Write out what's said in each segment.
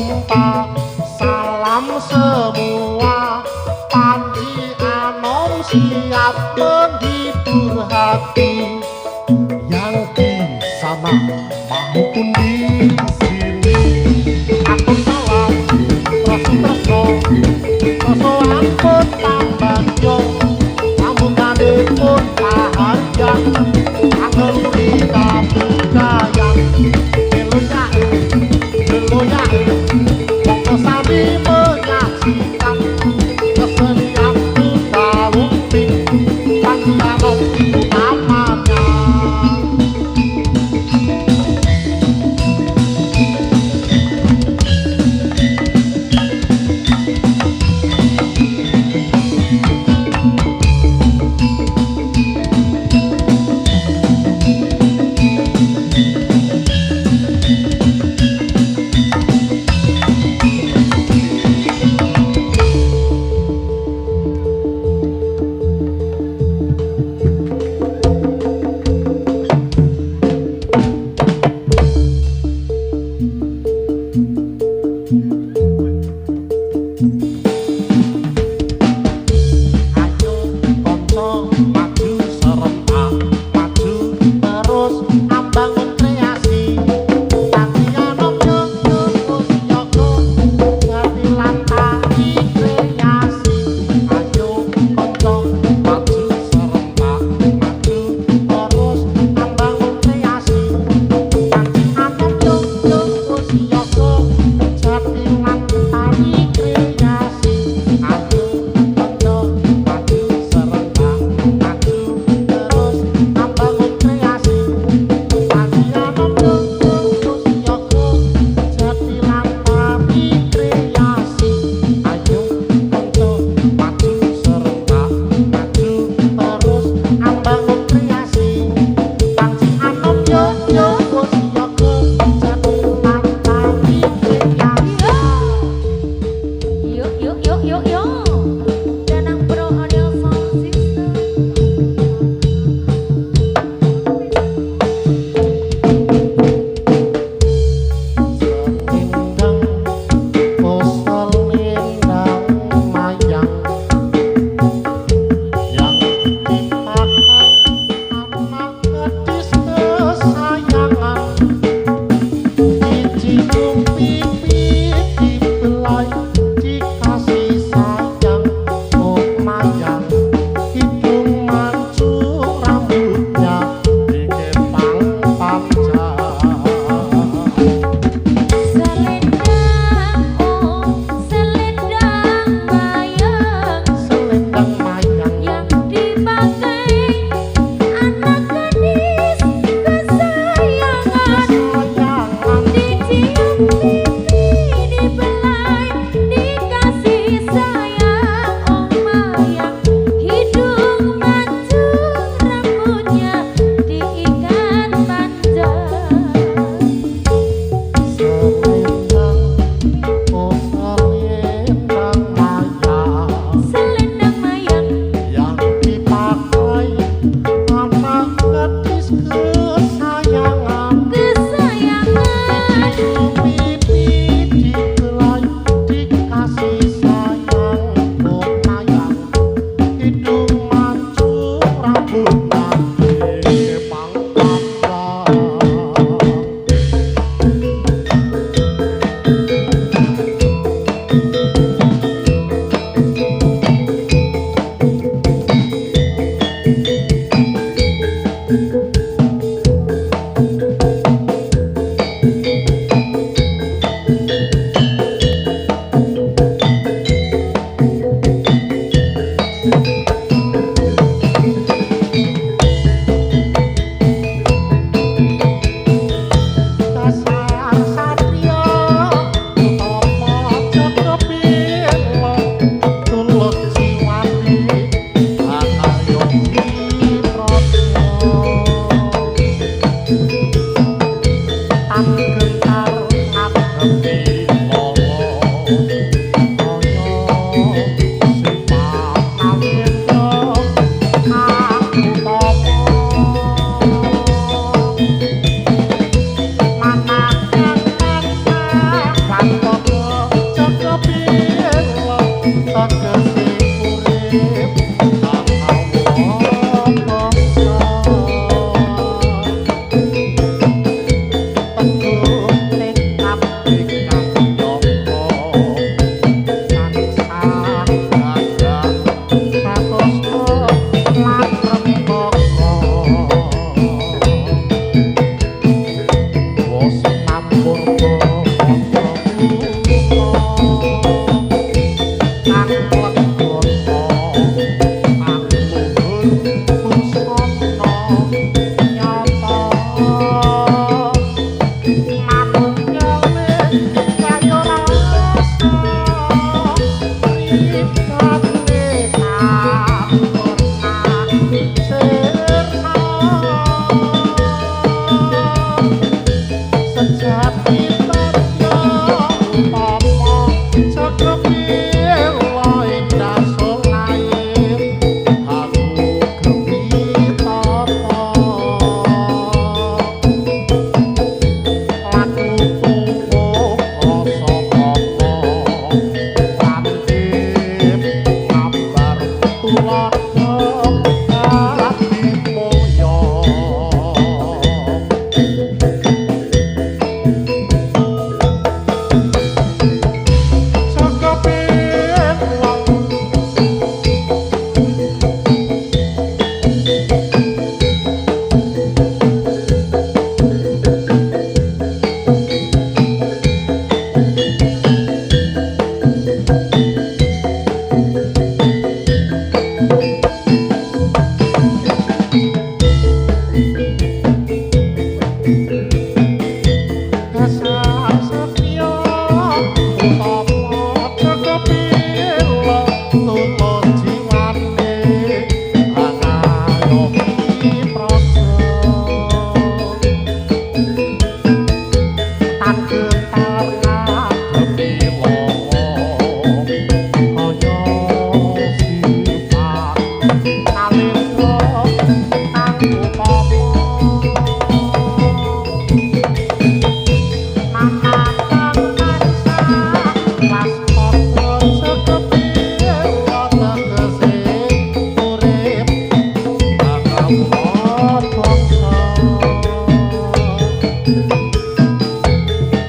jumpa, salam semua. Panji Anom siap menghibur hati yang di sana maupun di sini. Aku salam Tresno Tresno ampun tambahyo sambutane pun paharyan angel kita budayang deloyae monggo sami menyaksikan kesenian budaya Uping Panji Anom namanya.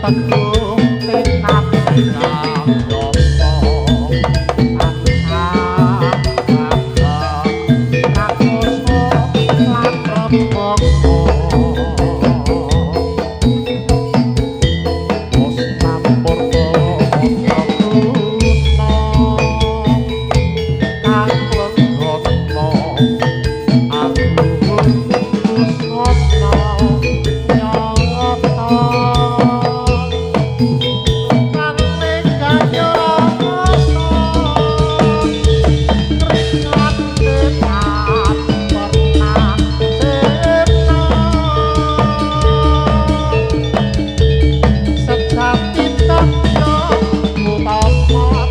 Hãy subscribe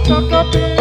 cho kênh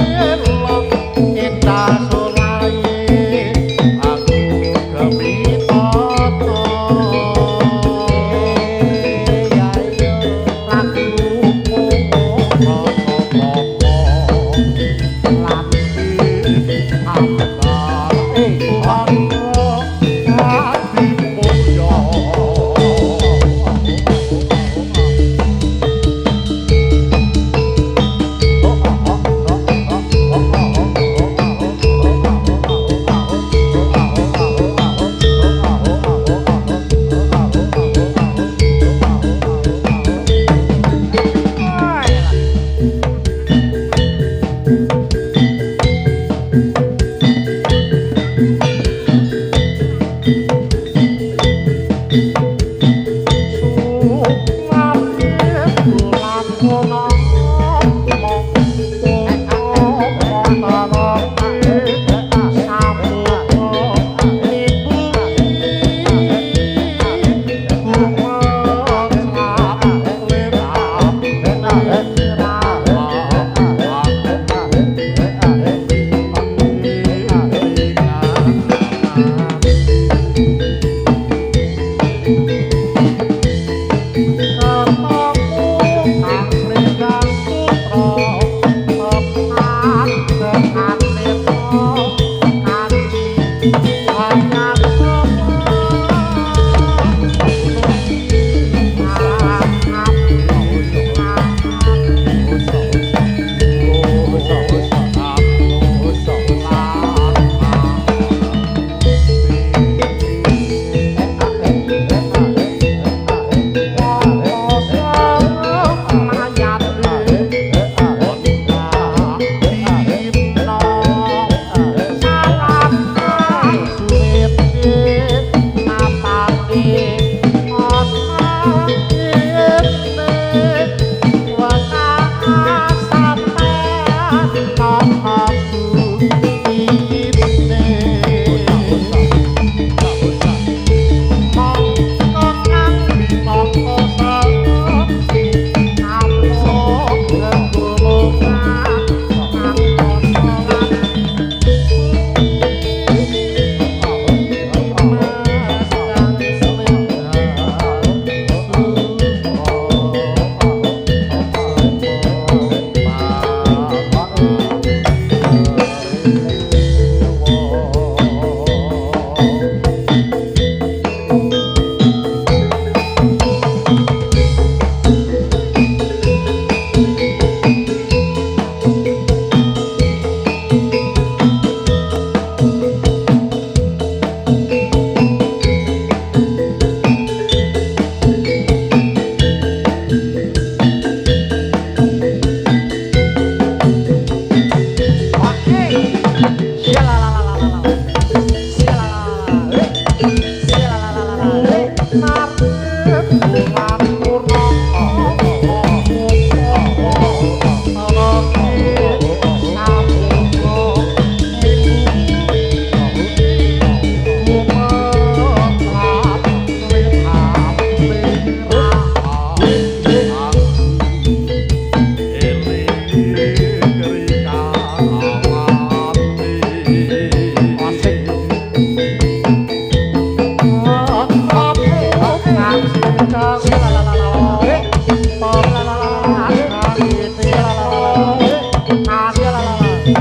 Ghiền Mì Gõ để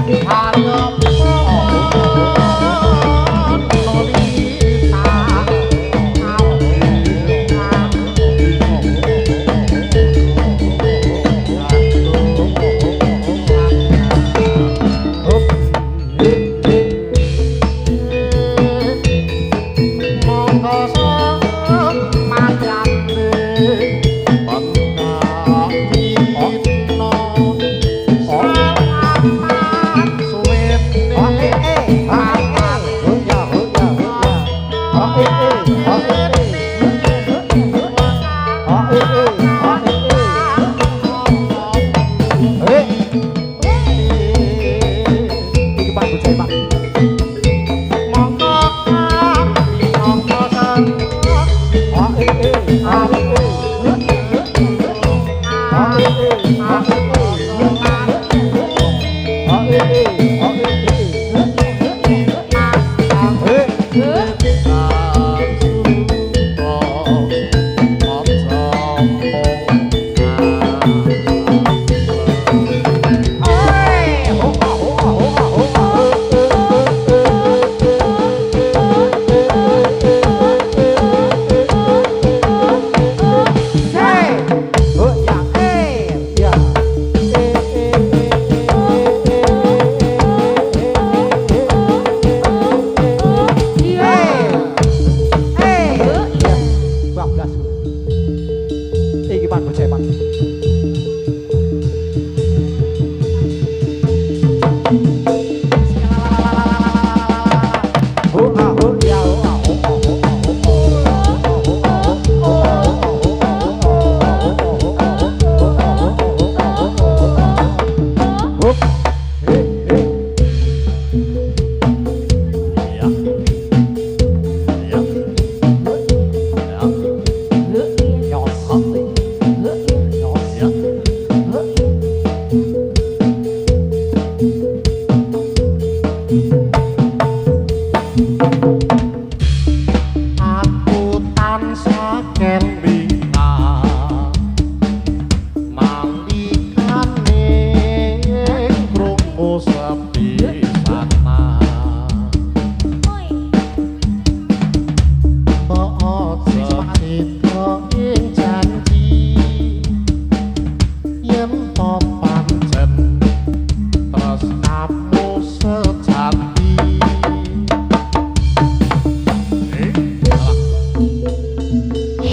không bỏ lỡ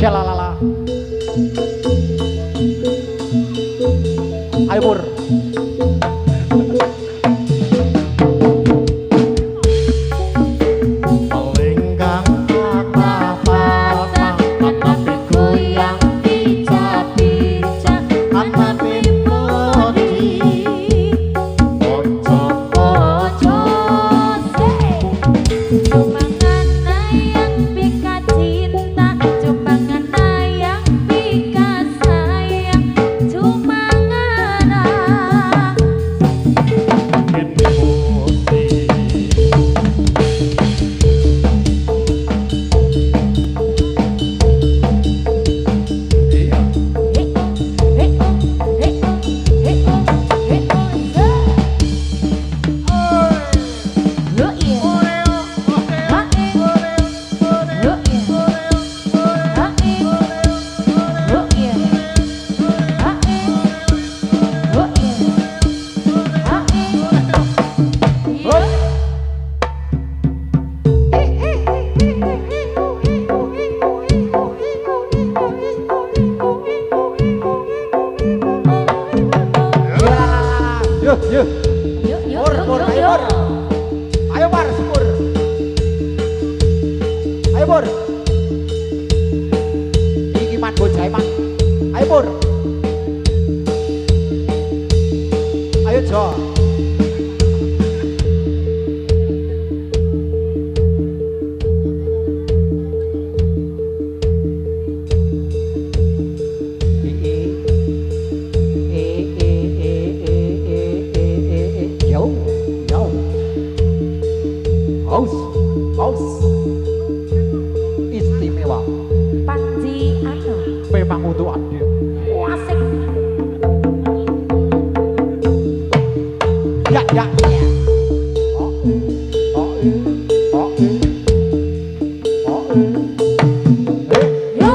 Shalalala. Ayo Pur. Istimewa. Panji anu. Memang untuk Anda. Asik. Ya, ya, ya. Oh, oh, oh, oh, Yo.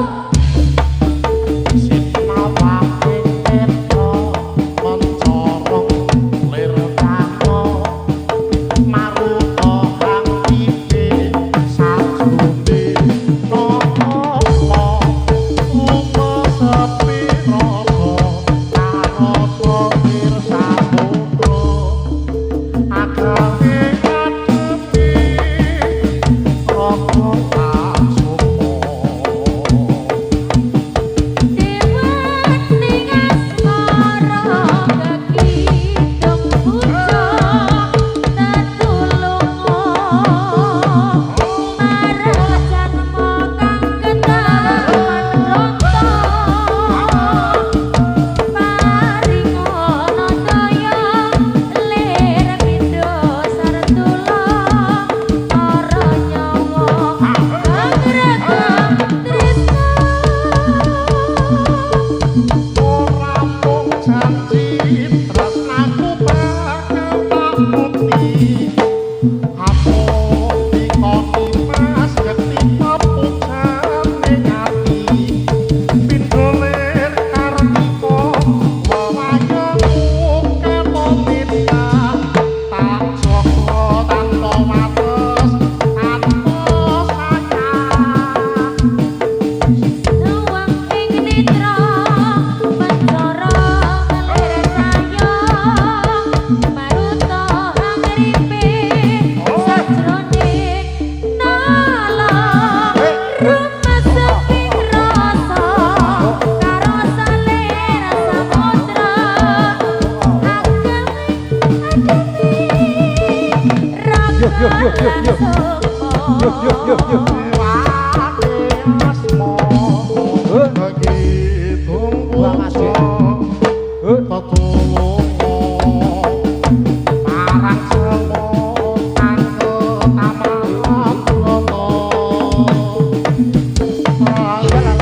Shalalala.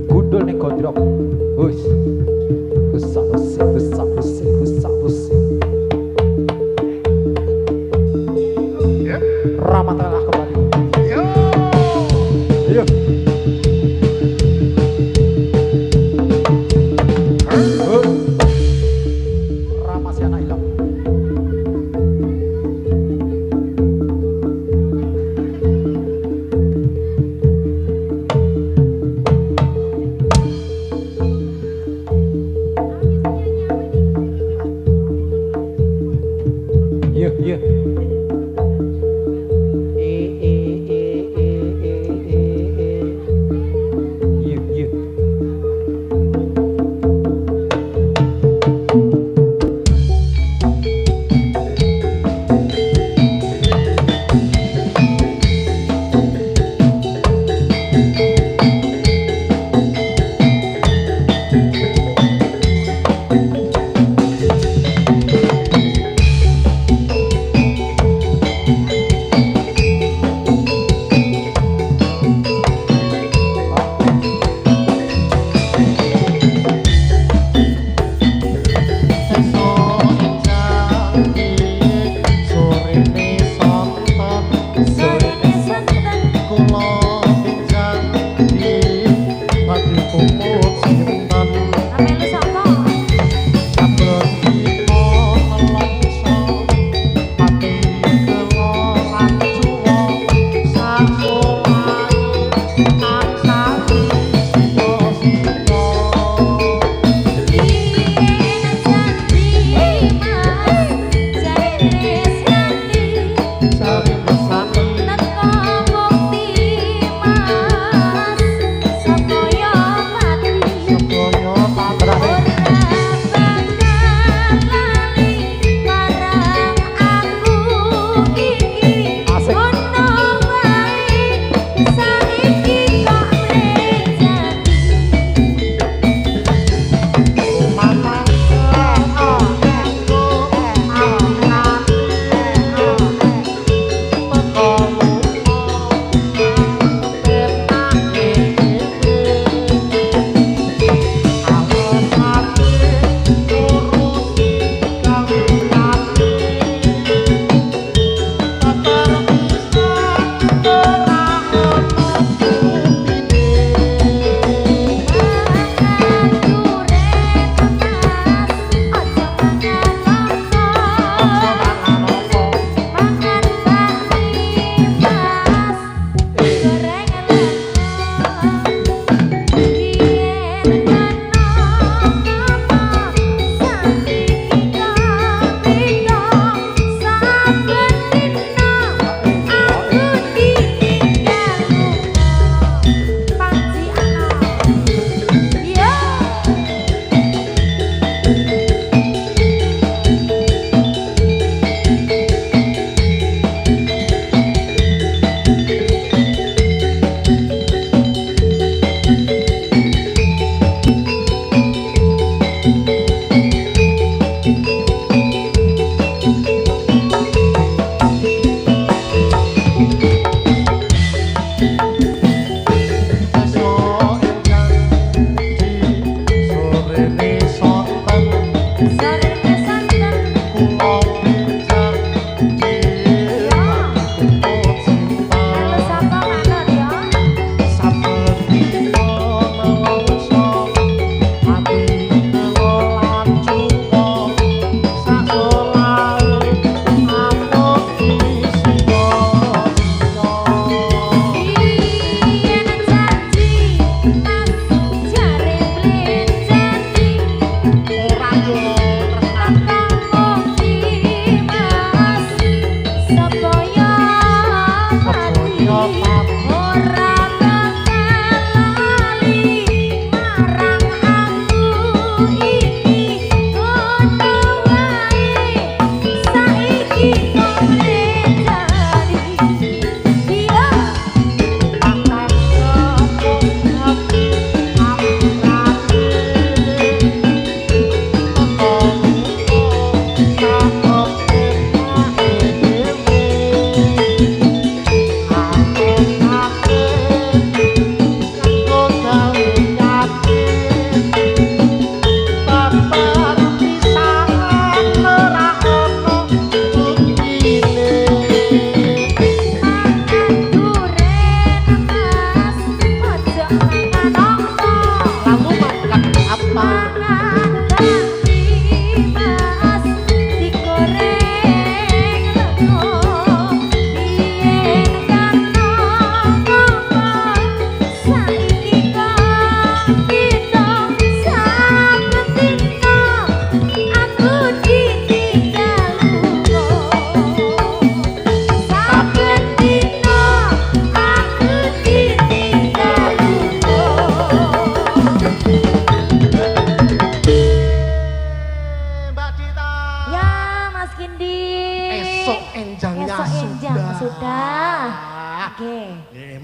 Gundul ning gondrong. Wis. Besar. Ayo. Rama si anak hilang. Iya, iya.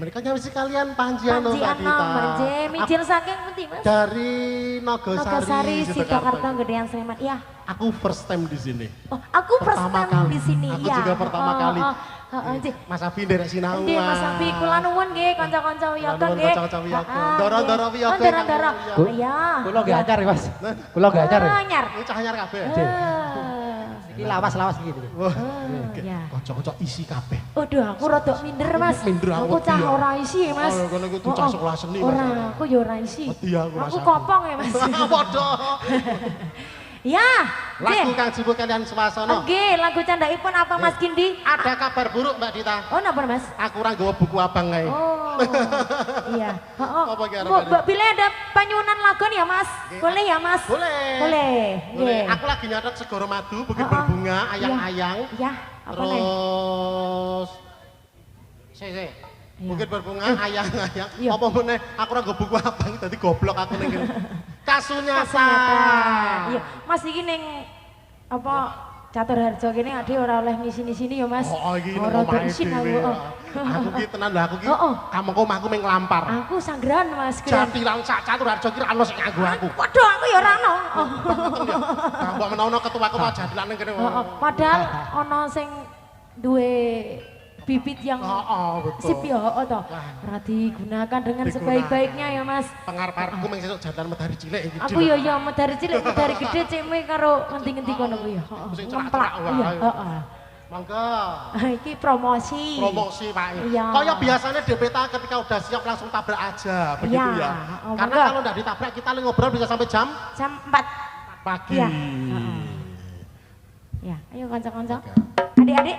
mereka nyawisi kalian Panjiano Panji Mbak Ano, Dita. Manje, mijil saking pundi Mas? Dari Nogosari, Nogosari, Sidoarjo, Gedean Sleman. Iya. Aku first time di sini. Oh, aku first Pertama time kali. di sini. Aku Iya. juga pertama kali. Nggih. Mas Abi nderek sinau. Nggih, Mas Abi kula nuwun nggih kanca-kanca wiyoga nggih. Kanca-kanca wiyoga. Ndara-ndara wiyoga. Oh, ndara-ndara. Iya. Kula nggak anyar ya Mas. Kula nggak anyar ya. Anyar. Ini cah anyar kabeh. Iki lawas-lawas gitu. Wah, iya. kanca-kanca isi kabeh. Waduh, aku rada minder, Mas. Minder aku cah iya. ora isi, Mas. Oh, kono iku cah sekolah seni, Mas. Ora, aku ya ora isi. Wedi aku Aku rasaku. kopong ya, Mas. Padha. Ya. Lagu Nggih. kang jupuk kalian swasana. Nggih, lagu candhaipun apa Mas Kindi? Ada kabar buruk Mbak Dita. Oh, napa Mas? Aku ora nggawa buku abang kae. Oh, iya. Apa ki arep Bu, Mbak? bila ada panyunan lagon ya Mas? Boleh ya Mas? Boleh. Boleh. Boleh. Nggih. Aku lagi nyatet Segoro Madu, Bukit Oh, oh. Berbunga, Ayang-ayang. Iya, apa nih? Terus Sik. Bukit Berbunga, Ayang-ayang. Iya. Apa meneh aku ora nggawa buku abang dadi goblok aku ning kene. Kasunyata. Ternyata. Iya, Mas iki ning apa Catur Harjo kene ade ora oleh ngisi sini ya Mas. Oh, iki nang Ora omahe isin dhewe. aku. Aku ki tenan lho, aku ki. Oh, oh. Kamengko omahku ming nglampar. Aku sanggeran Mas. Keren. Jatilan sak Catur Harjo ki ra ono sing nganggo aku. Waduh, aku ya ora ono. Oh. Mbok menawa ketuaku mau jatilan ning kene. Oh, oh. Padahal ono sing duwe bibit yang betul. sip ya, toh. Ora digunakan dengan sebaik-baiknya ya Mas. Pengarep-arepku ming sesuk jatilan medari cilik iki. Aku ya medari cilik, medari gede ceme karo ngendi-ngendi kono ku ya. Sing Ngemplak. cerak-cerak Iya, wae. heeh. Monggo. Iki promosi. Promosi Pak. Iya. Kaya biasanya DPTA ketika udah siap langsung tabrak aja, begitu Iya. ya. Oh, Karena monggo. kalau enggak ditabrak kita ngobrol bisa sampai jam Jam 4. pagi. Iya. Heeh. Ya, ayo kanca-kanca. Adik-adik.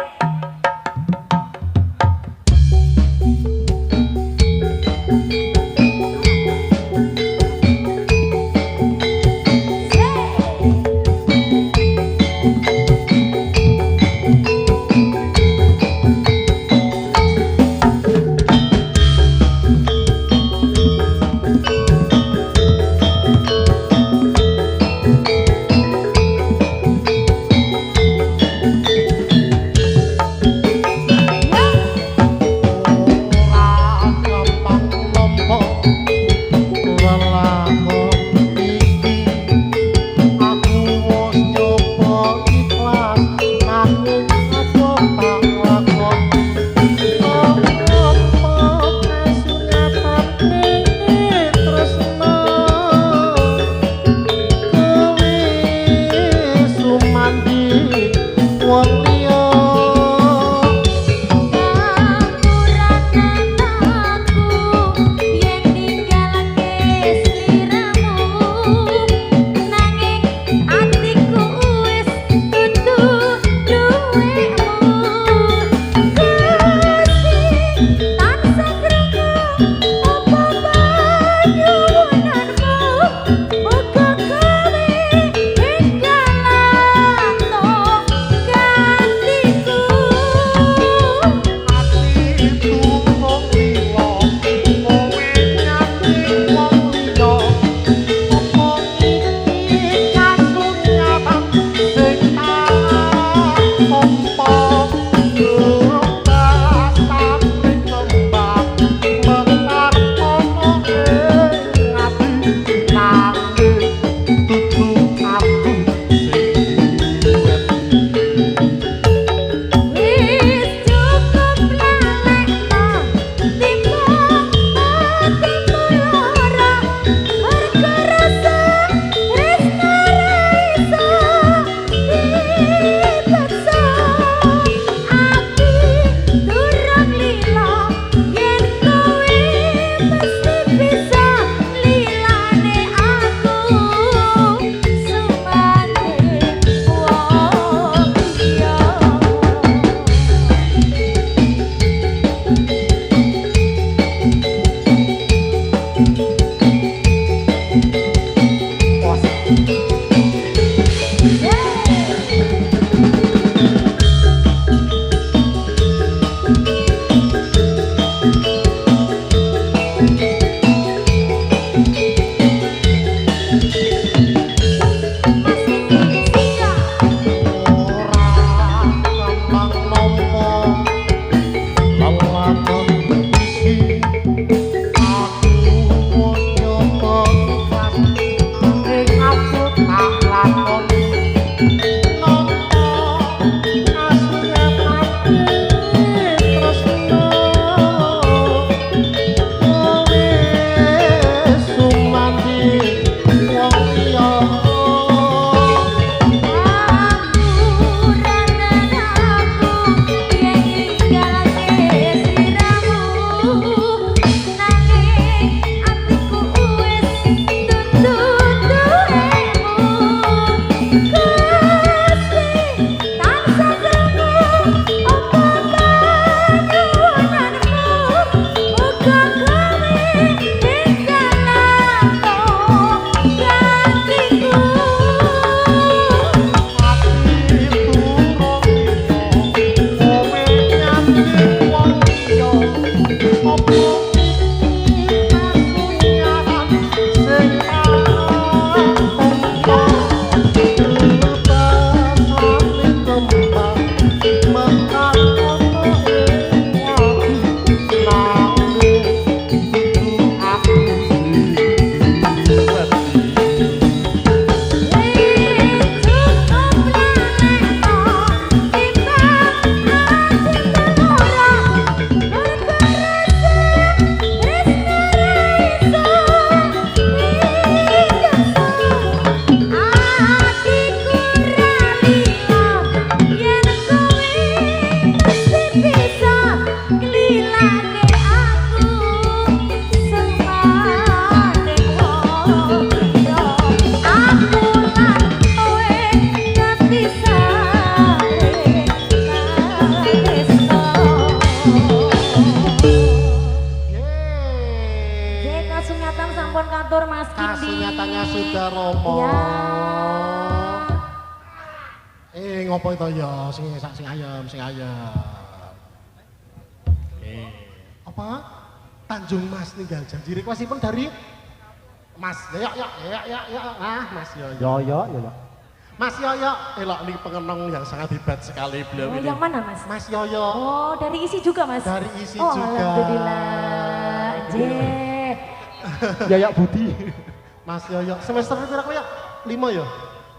kasunyatan sampun katur Mas Kindi. Kasunyatannya sudah romo. Ya. Ngopo itu ya, sing ayam. Apa? Tanjung Mas ninggal janji requestipun dari Mas ya. Mas Yoyo. Yoyo. Mas Yoyo, elok nih pengenong yang sangat hebat sekali beliau ini. Yang mana Mas? Mas Yoyo. Oh, dari isi juga Mas? Dari isi oh, juga. Alhamdulillah. Yoyo Budi. Mas Yoyo, semester berapa ya? 5 ya?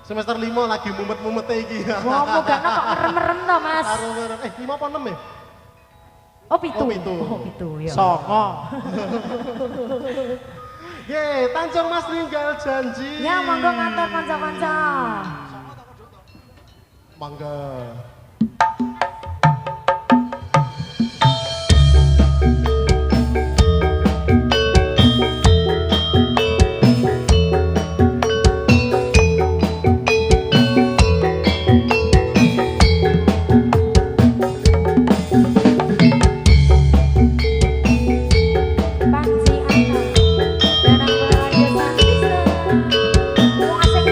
Semester 5 lagi mumet-mumet iki. Wah, mogakno kok merem-merem to Mas? 5 apa 6 ya? Oh, pitu. Oh, pitu ya. Songo. Ye, Tanjung Mas ninggal janji. Ya, monggo ngantor kanca-kanca. Mangga. Panji Ana. Danang Rahayu Santista. Wong asik.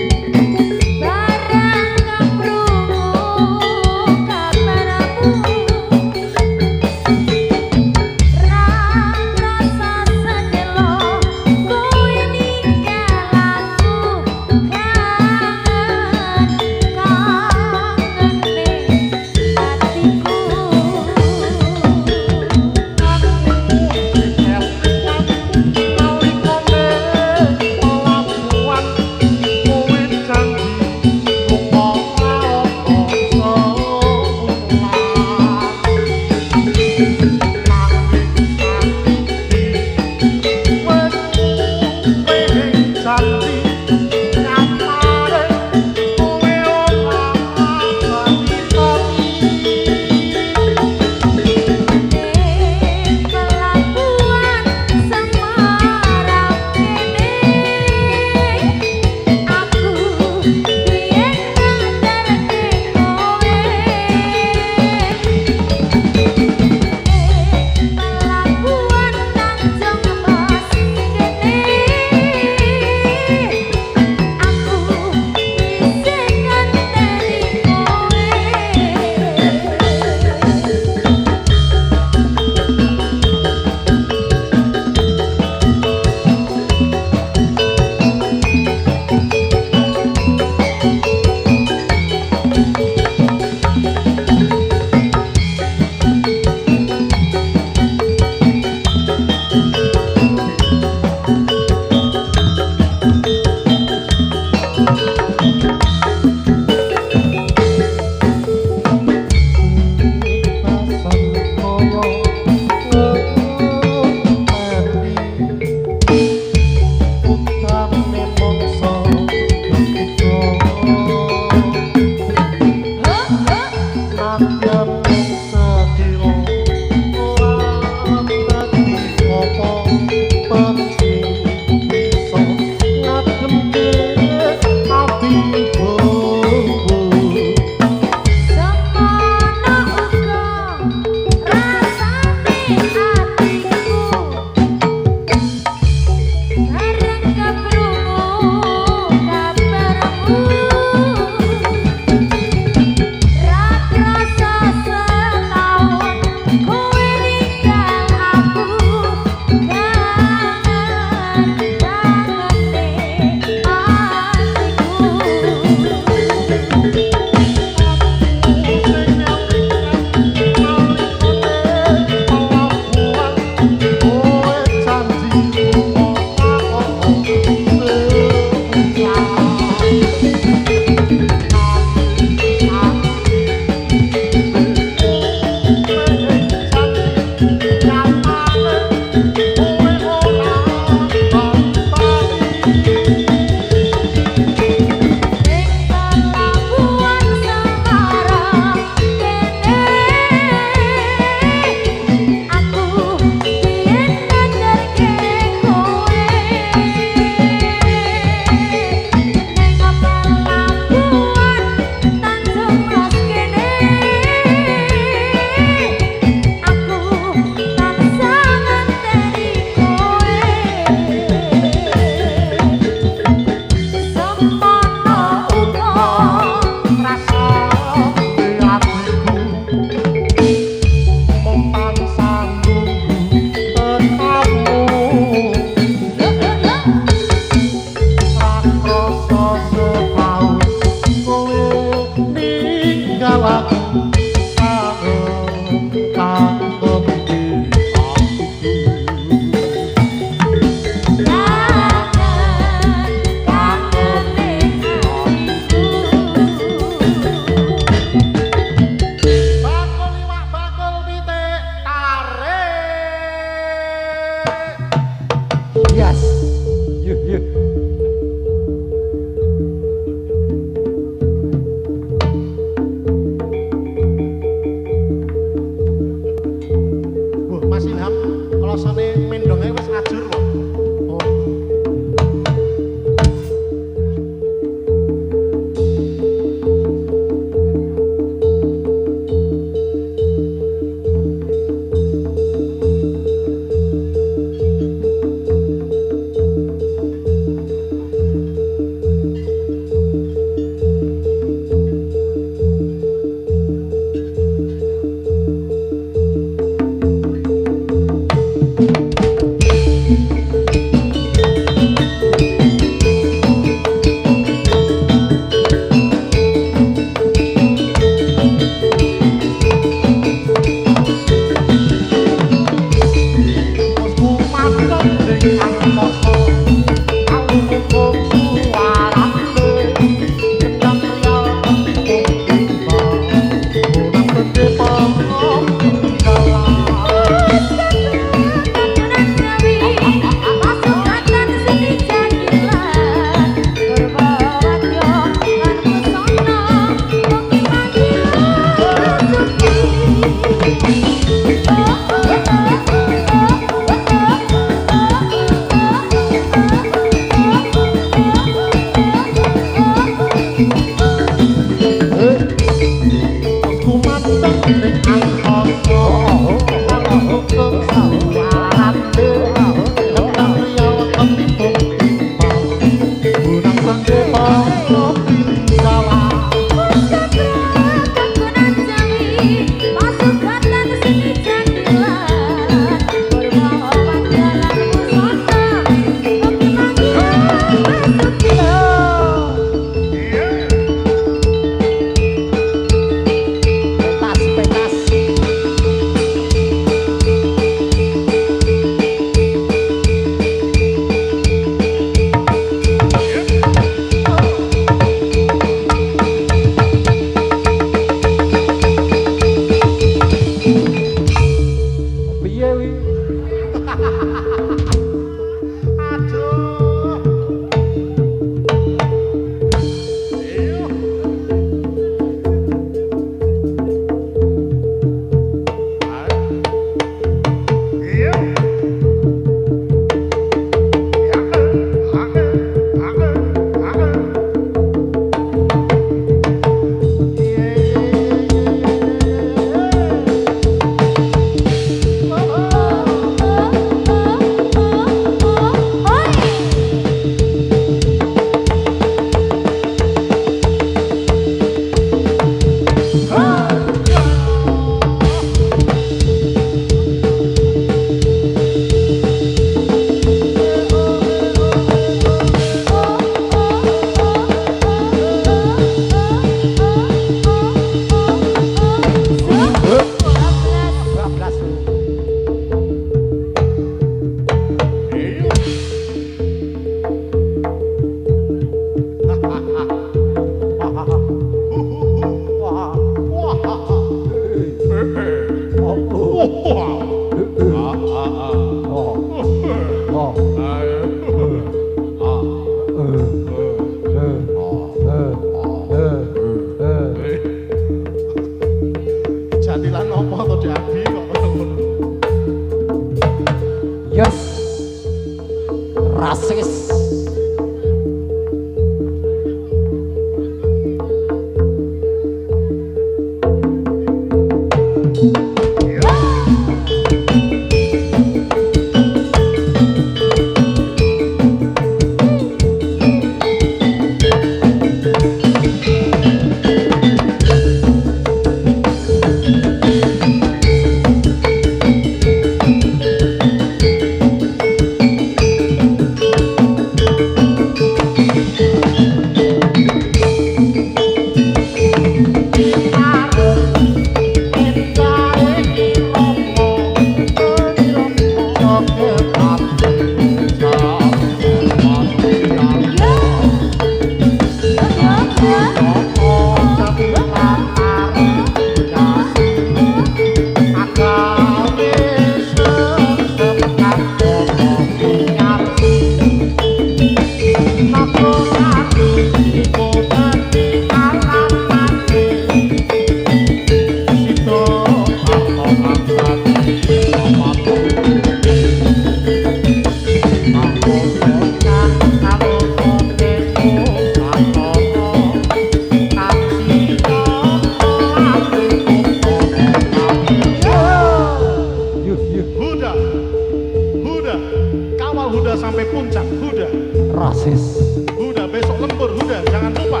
puncak, Huda. Rasis. Huda besok lembur, Huda, jangan lupa.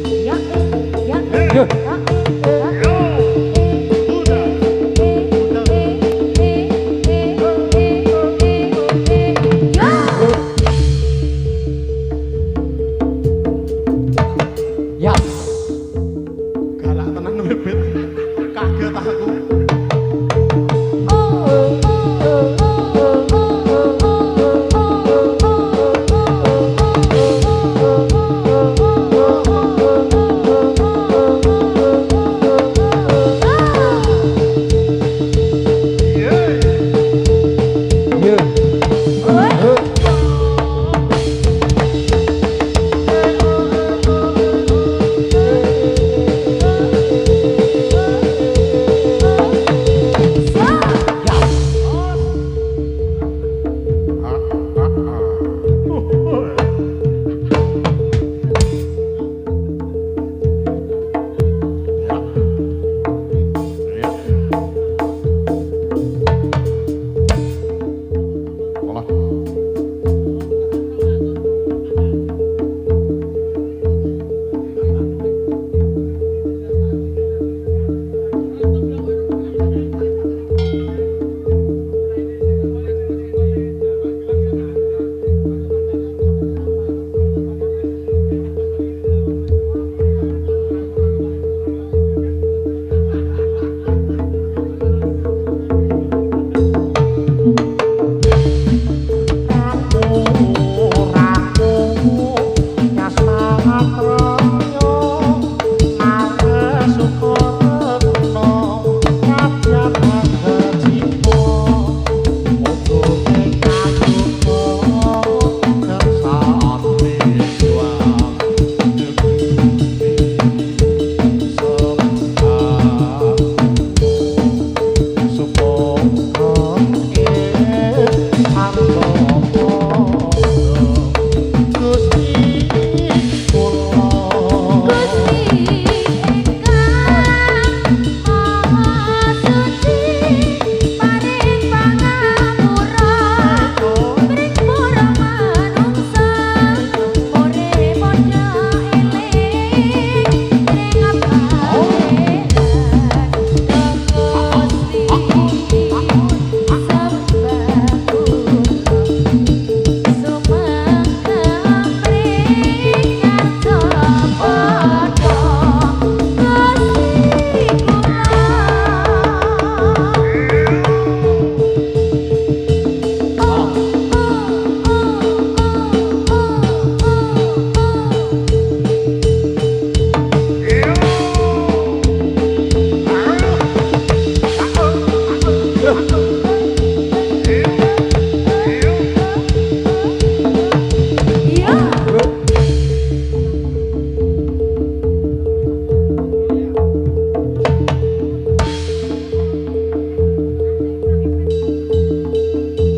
Ya, ya, Yo. ya. Huda. Huda. Yas. Galak tenan bebet. Kaget aku.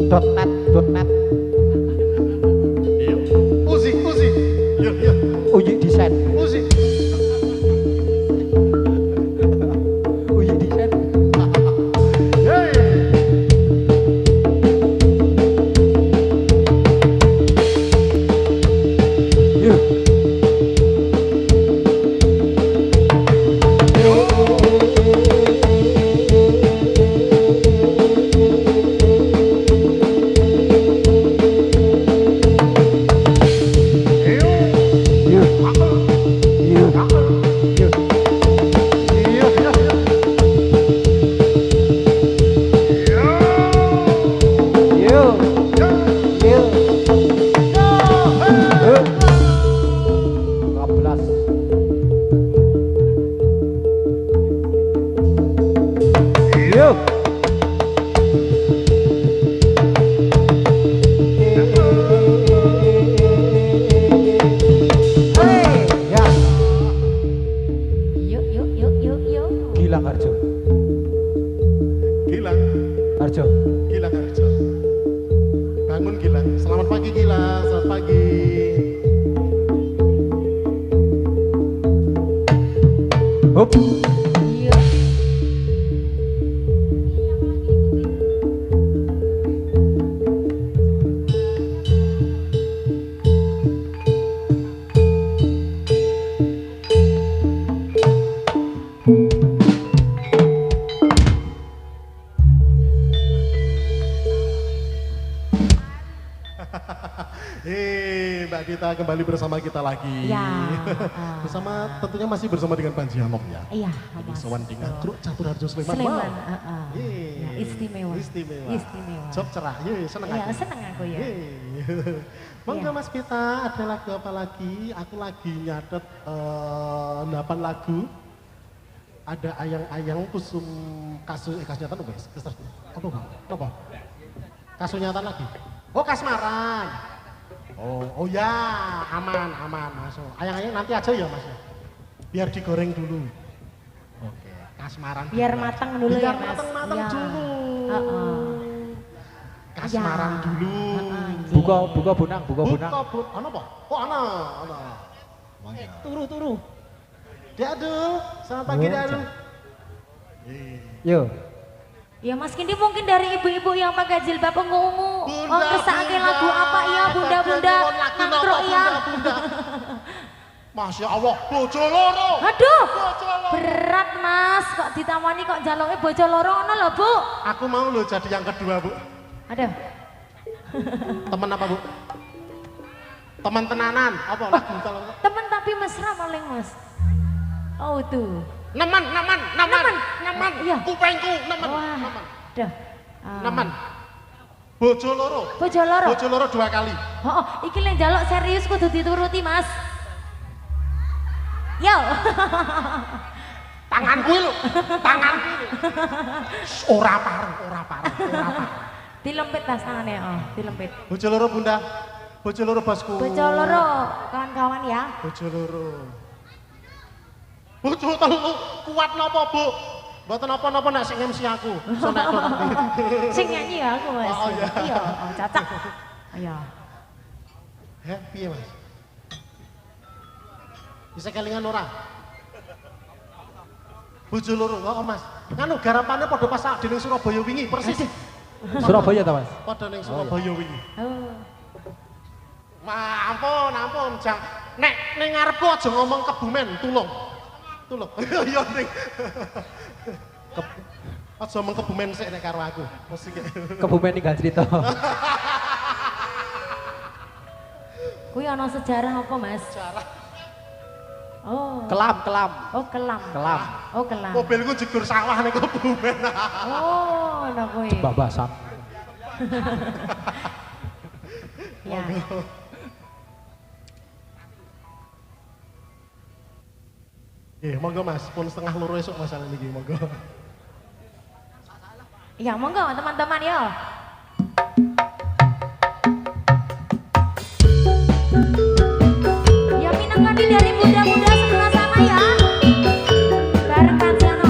.net. Uzi, Uzi. Yuk, yuk. Uji desain. Uzi. Uji desain. Yeay. Yuk. Gilang Harjo. Gilang. Harjo. Gilang Harjo. Bangun Gilang. Selamat pagi Gilang. Selamat pagi. Hop. Mbak Dita kembali bersama kita lagi. Ya. Bersama tentunya masih bersama dengan Panji Hamok ya. Iya, Di Mas. Sowan dengan Kruk Catur Harjo Sleman. Sleman, Wow. Ya, istimewa. Istimewa. Istimewa. Job cerah, seneng Iya, aku. seneng aku ya. Monggo Iya. Mas Pita, ada lagu apa lagi? Aku lagi nyatet 8 lagu. Ada ayang-ayang kusum kasus kasnyatan apa? Apa Bang? Apa? Kasunyatan lagi. Oh, kasmaran. Oh ya, aman masuk. Ayang-ayang nanti aja ya Mas. Biar digoreng dulu. Oke, kasmaran. Biar dulu. matang dulu Biar ya, Mas. matang-matang Iya. dulu. Heeh. Kasmaran Ya. dulu. Buka bunang. Ana apa? Oh, ana. Turu. Diadul, selamat pagi Oh, Diadul. Yo. Ya Mas Kindi mungkin dari ibu-ibu yang pakai jilbab ungu-ungu. Bunda, Ngesake lagu apa ya bunda-bunda nangkruk ya. Bunda. Masya Allah, bojo loro. Aduh, Bojo loro. berat Mas. Kok ditamani kok jaluknya bojo loro ngono lho, Bu. Aku mau lo jadi yang kedua, Bu. Aduh. Temen apa, Bu? Teman tenanan. Apa lagu kalau Temen tapi mesra paling Mas. Oh tuh. Neman. Iya. Kupengku, neman. Wah. Dah. Neman. Bojo loro. Bojo loro. Bojo loro 2 kali. Oh, iki lek njaluk serius kudu dituruti, Mas. Yo. Tanganku lho. Tanganku lho. Ora pareng. Dilempit tas tangannya, dilempit. Bojo loro, Bunda. Bojo loro bosku. Bojo loro, kawan-kawan ya. Bojo loro. Bojo telu kuat napa, Bu? Mboten napa-napa nek sing MC aku. So nek tok. Sing nyanyi ya aku, Mas. Oh, iya. Iya, cocok. Ayo. Heh, piye, Mas? Bisa kelingan ora? Bojo loro, Mas. Nganu garapane padha pas sak dening Surabaya wingi, persis. Surabaya ta, Mas? Padha ning Surabaya wingi. Oh. Ampun, Jang. Nek ning ngarepku aja ngomong Kebumen, tulung. Iya ning. Aja ngomong Kebumen sik nek karo aku. Mesti Kebumen tinggal cerita. Kuwi ana sejarah apa, Mas? Sejarah. Oh. Kelam. Oh, kelam. Kelam. Oh, kelam. Mobilku jegur sawah ning Kebumen. Oh, ana kuwi. Babasan. Ya. Monggo Mas, pun setengah loro esuk masalah niki, monggo. Ya, monggo teman-teman ya. Ya minangkani dari muda-muda sebelah sana ya. Bareng Kanjano.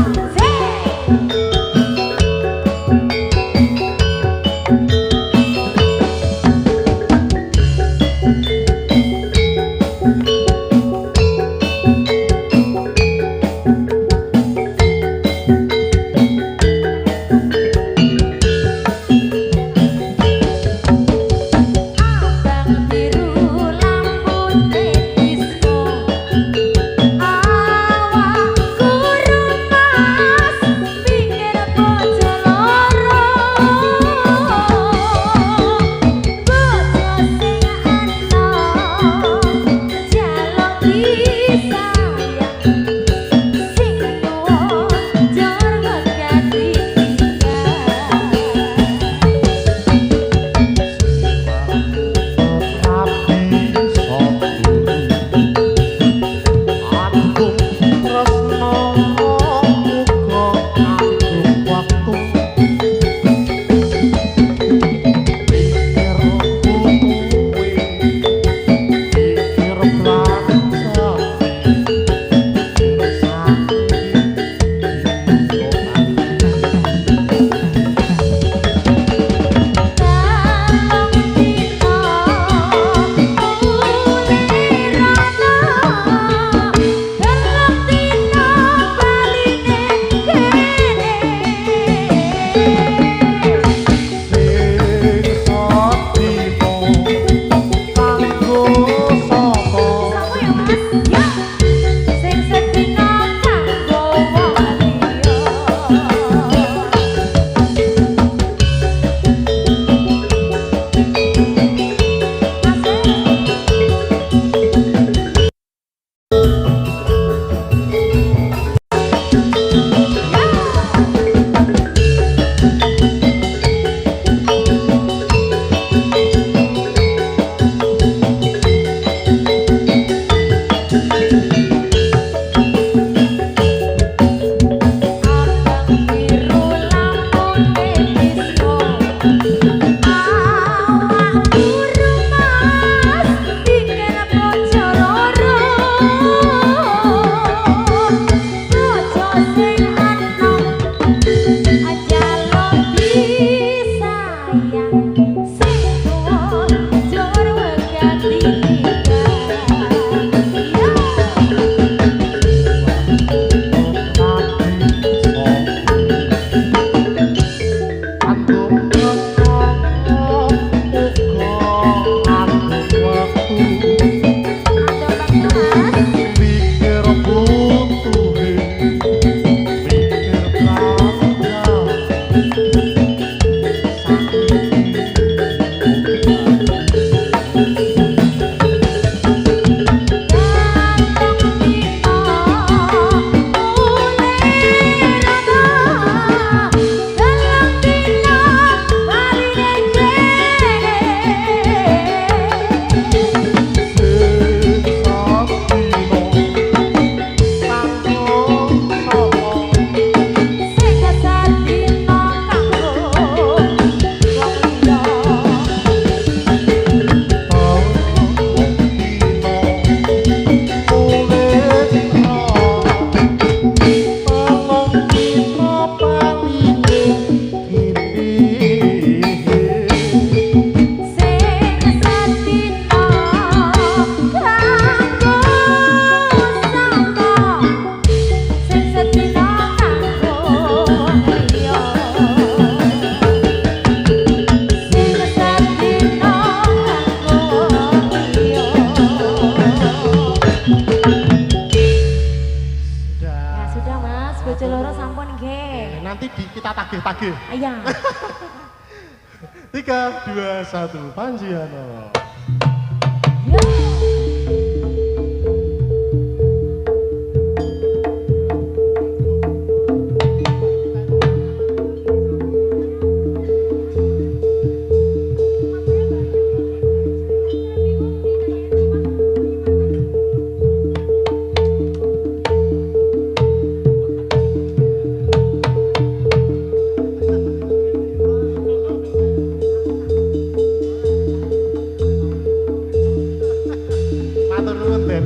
kita tagih-tagih. Iya. 3, 2, 1, Panjiano. Ya. Matur nuwun, Den.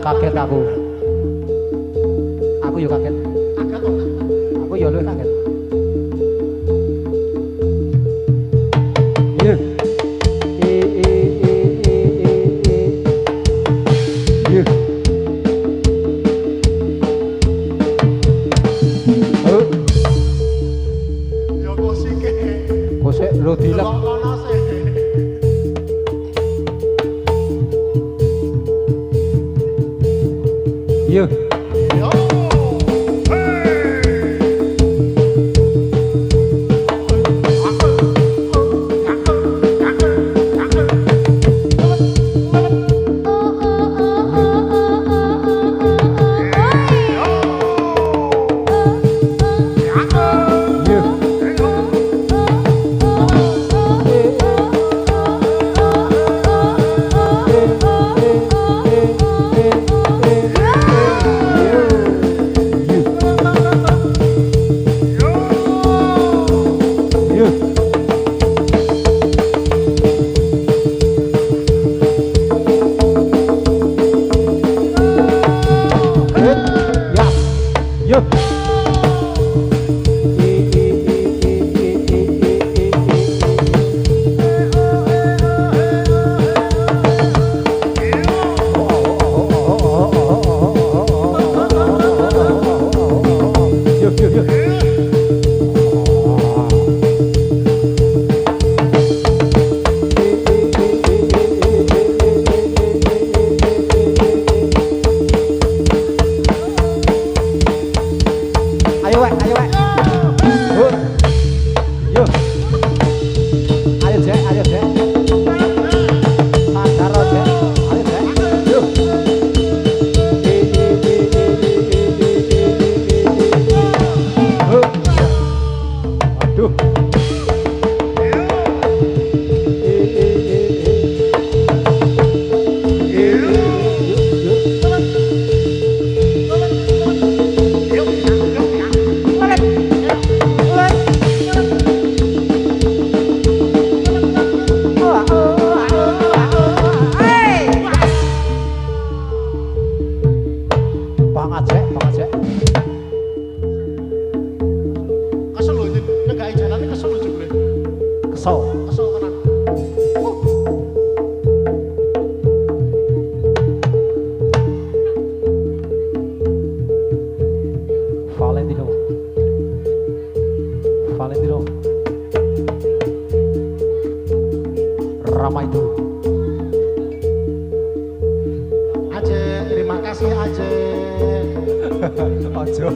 Kaget aku. Aku yo kaget. Kaget kok. Aku yo luwih kaget. Iya. Iya. Oh. Ya kok sike. Kok sik lho dilek. Kono sih. Iya. Yo. kerasa tenan. Valentino. Valentino. Ramai itu. Aje, terima kasih Aje. Ojo.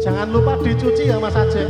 Jangan lupa dicuci ya Mas Aje.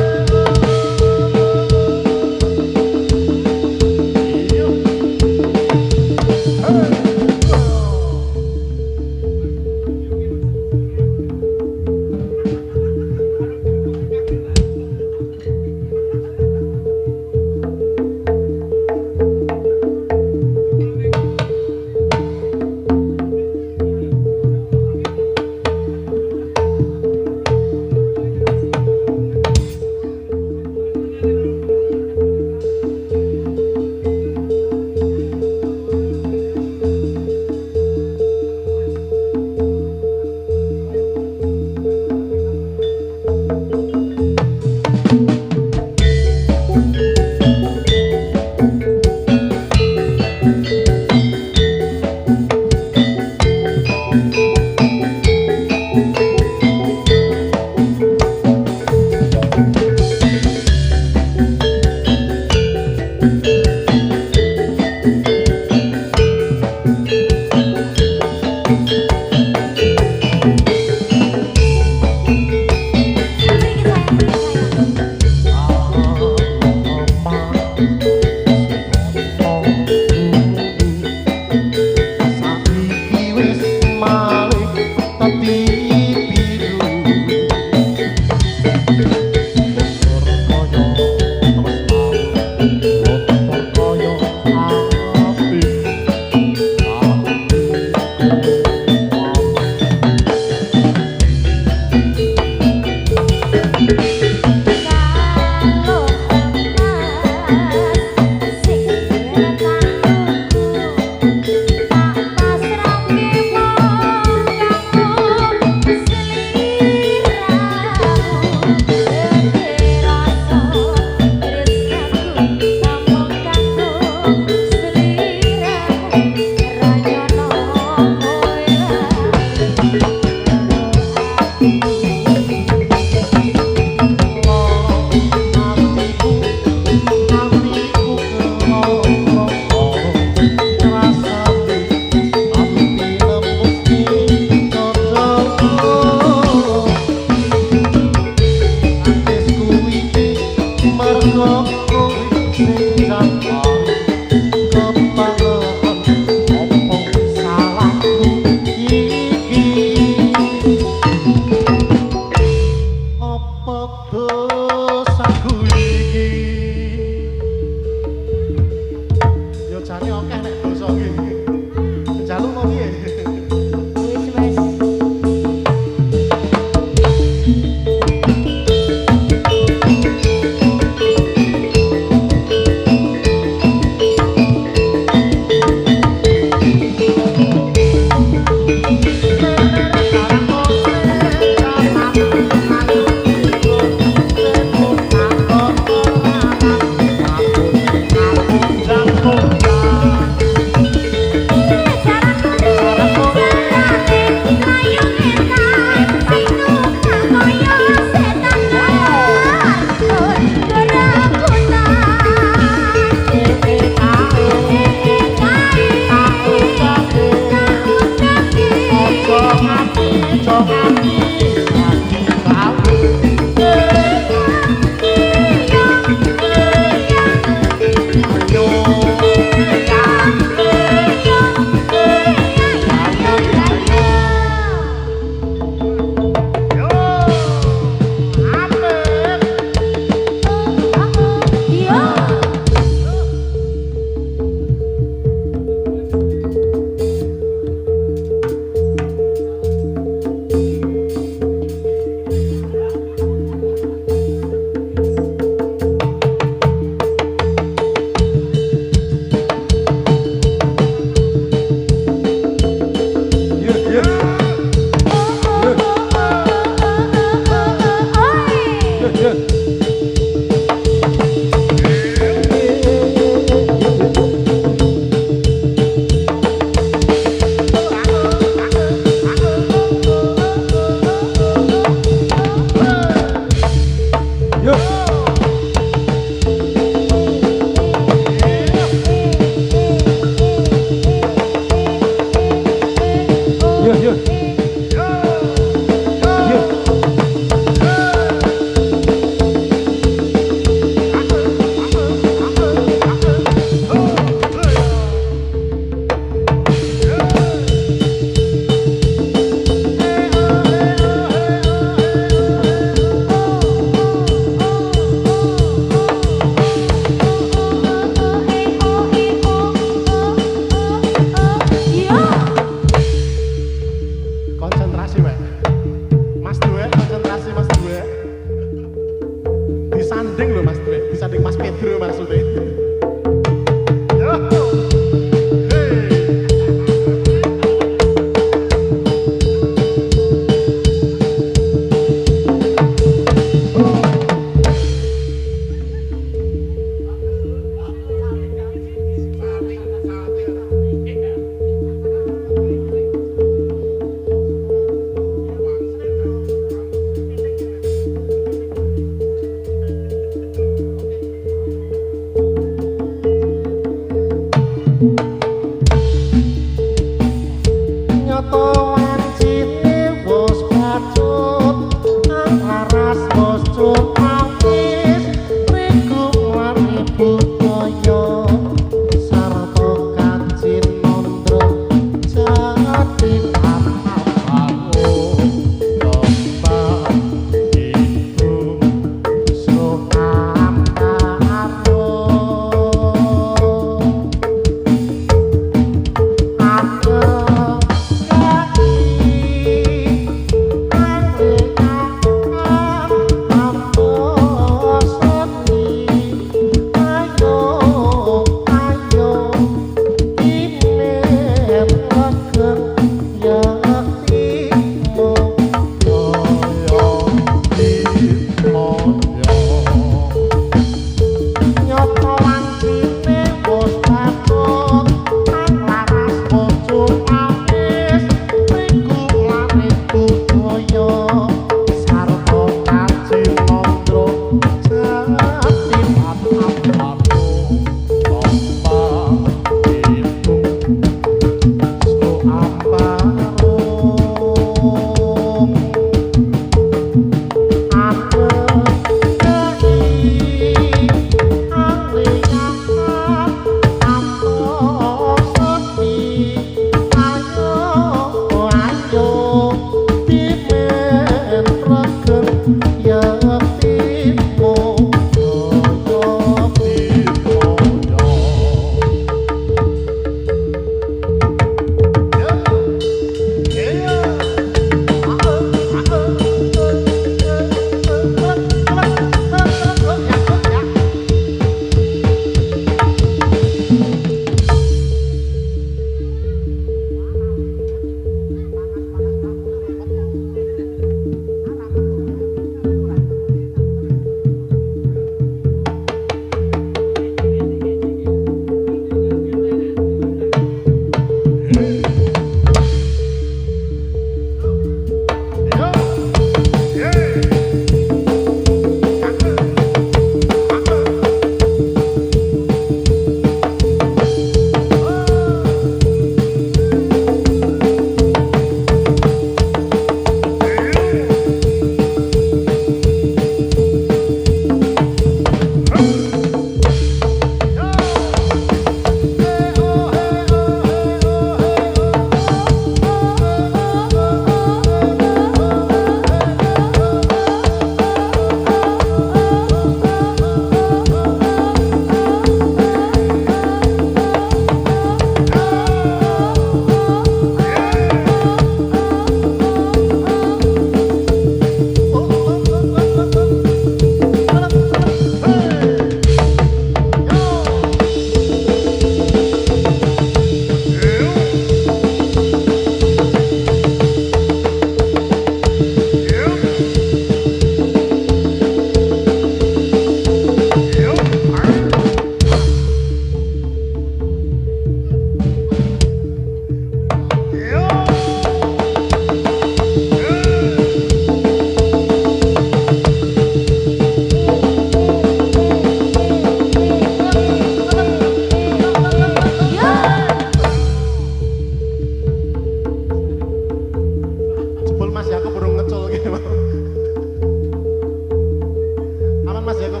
Aman Mas Yakub.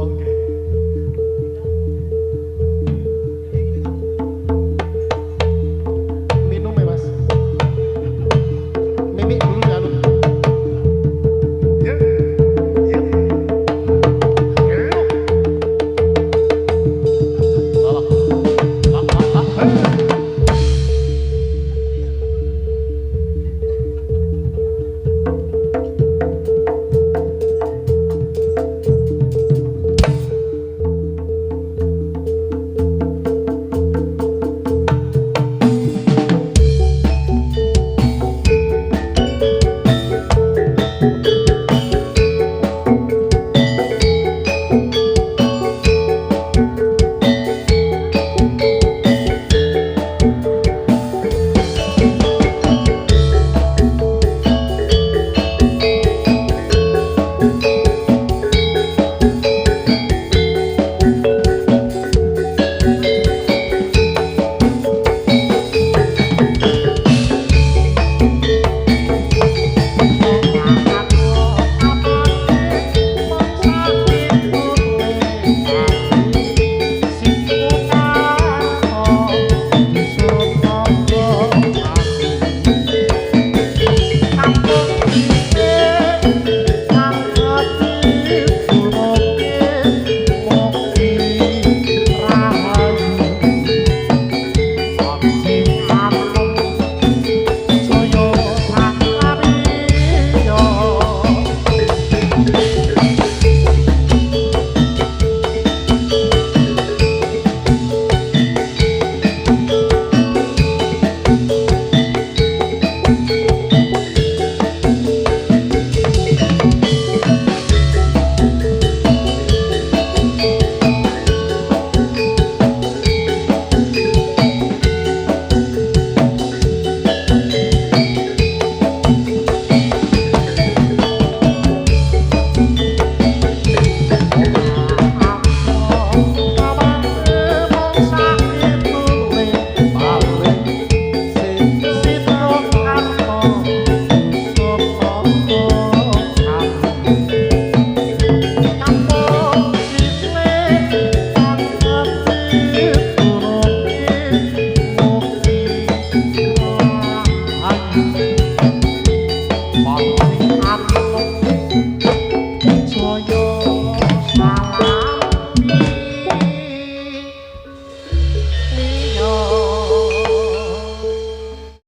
Oke. Minum ya Mas. Mimik dulu ya lu. Ya. Ya.